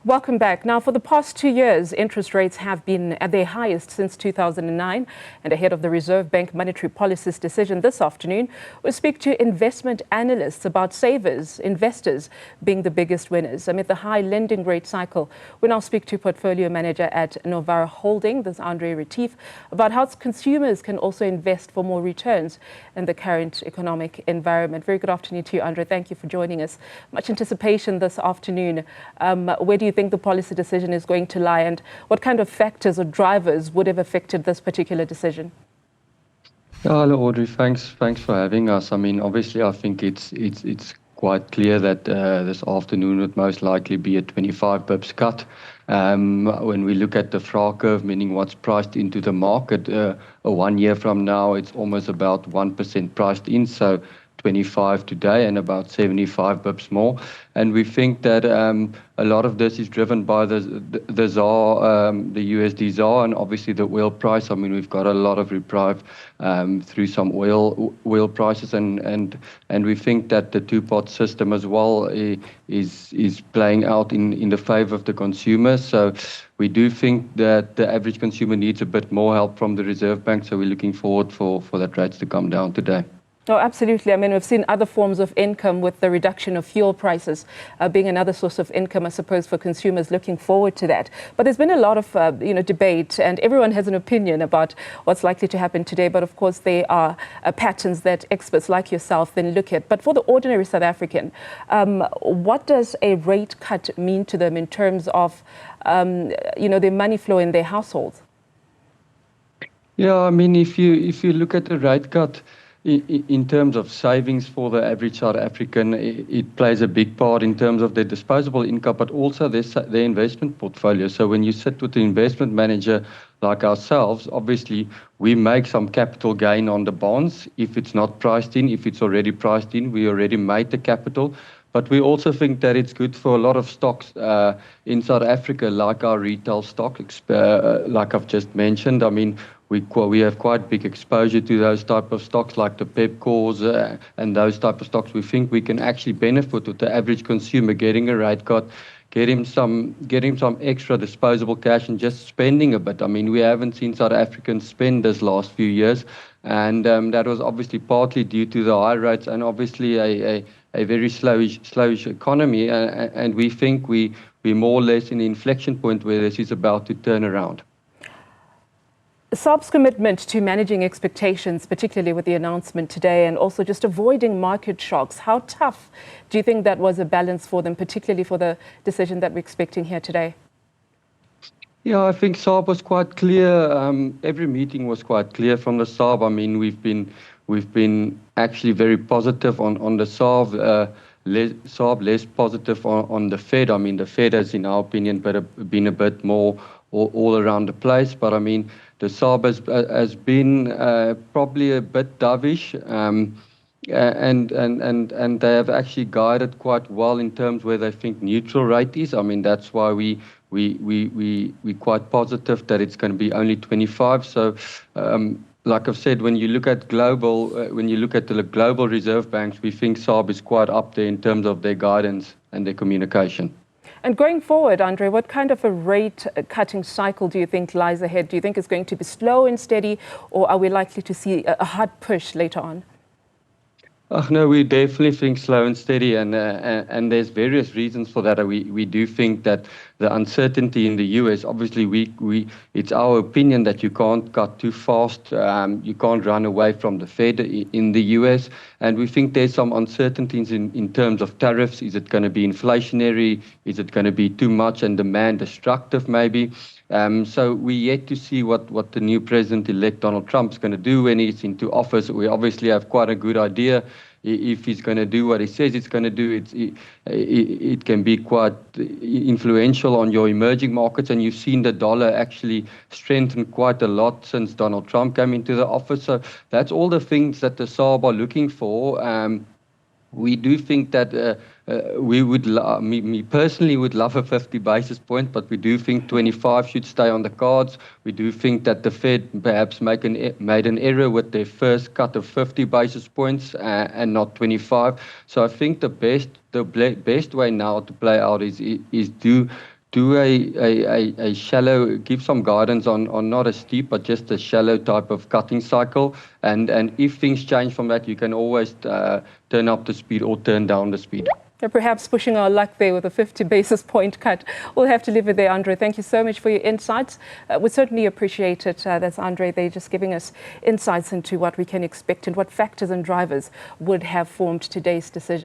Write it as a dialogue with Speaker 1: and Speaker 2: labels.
Speaker 1: Welcome back. Now, for the past 2 years, interest rates have been at their highest since 2009. And ahead of the Reserve Bank monetary policy's decision this afternoon, we'll speak to investment analysts about savers, investors being the biggest winners. Amid the high lending rate cycle, we now speak to portfolio manager at Newzroom Holding, this is Handré Retief, about how consumers can also invest for more returns in the current economic environment. Very good afternoon to you, Handré. Thank you for joining us. Much anticipation this afternoon. Where do you think the policy decision is going to lie, and what kind of factors or drivers would have affected this particular decision?
Speaker 2: Hello, Audrey. Thanks for having us. I mean, obviously, I think it's quite clear that this afternoon would most likely be a 25 bips cut. When we look at the FRA curve, meaning what's priced into the market, 1 year from now, it's almost about 1% priced in. So 25 today and about 75 bips more. And we think that a lot of this is driven by the ZAR, the USD ZAR, and obviously the oil price. I mean, we've got a lot of reprieve through some oil prices, and we think that the two-pot system as well is playing out in the favor of the consumer. So we do think that the average consumer needs a bit more help from the Reserve Bank. So we're looking forward for that rates to come down today.
Speaker 1: Oh, absolutely. I mean, we've seen other forms of income with the reduction of fuel prices being another source of income, I suppose, for consumers looking forward to that. But there's been a lot of, debate, and everyone has an opinion about what's likely to happen today. But of course, there are patterns that experts like yourself then look at. But for the ordinary South African, what does a rate cut mean to them in terms of, their money flow in their households?
Speaker 2: Yeah, I mean, if you look at the rate cut, in terms of savings for the average South African, it plays a big part in terms of their disposable income, but also their investment portfolio. So when you sit with the investment manager like ourselves, obviously we make some capital gain on the bonds. If it's not priced in, if it's already priced in, we already made the capital. But we also think that it's good for a lot of stocks in South Africa, like our retail stock, like I've just mentioned. I mean, we have quite big exposure to those type of stocks like the Pepcors and those type of stocks. We think we can actually benefit with the average consumer getting a rate cut, get him some extra disposable cash and just spending a bit. I mean, we haven't seen South Africans spend this last few years, and that was obviously partly due to the high rates and obviously a very slowish economy. And we think we're more or less in the inflection point where this is about to turn around.
Speaker 1: SARB's commitment to managing expectations, particularly with the announcement today, and also just avoiding market shocks, how tough do you think that was a balance for them, particularly for the decision that we're expecting here today?
Speaker 2: Yeah, I think SARB was quite clear. Every meeting was quite clear from the SARB. I mean, we've been actually very positive on the SARB, less positive on the Fed. I mean, the Fed has, in our opinion, been a bit more all around the place. But I mean, the SARB has been probably a bit dovish, and they have actually guided quite well in terms where they think neutral rate is. I mean, that's why we're quite positive that it's going to be only 25. So, like I've said, when you look at the global reserve banks, we think SARB is quite up there in terms of their guidance and their communication.
Speaker 1: And going forward, Handré, what kind of a rate-cutting cycle do you think lies ahead? Do you think it's going to be slow and steady, or are we likely to see a hard push later on?
Speaker 2: No, we definitely think slow and steady, and there's various reasons for that. We do think that the uncertainty in the US, obviously, it's our opinion that you can't cut too fast. You can't run away from the Fed in the US, and we think there's some uncertainties in terms of tariffs. Is it going to be inflationary? Is it going to be too much and demand destructive, maybe? So we're yet to see what the new president-elect Donald Trump is going to do when he's into office. We obviously have quite a good idea if he's going to do what he says it's going to do. It can be quite influential on your emerging markets, and you've seen the dollar actually strengthen quite a lot since Donald Trump came into the office. So that's all the things that the SARB are looking for. We do think that me personally would love a 50 basis point, but we do think 25 should stay on the cards. We do think that the Fed perhaps made an error with their first cut of 50 basis points and not 25. So I think the best way now to play out is do a shallow, give some guidance on not a steep, but just a shallow type of cutting cycle. And if things change from that, you can always turn up the speed or turn down the speed.
Speaker 1: Perhaps pushing our luck there with a 50 basis point cut. We'll have to leave it there, Handré. Thank you so much for your insights. We certainly appreciate it. That's Handré. They're just giving us insights into what we can expect and what factors and drivers would have formed today's decision.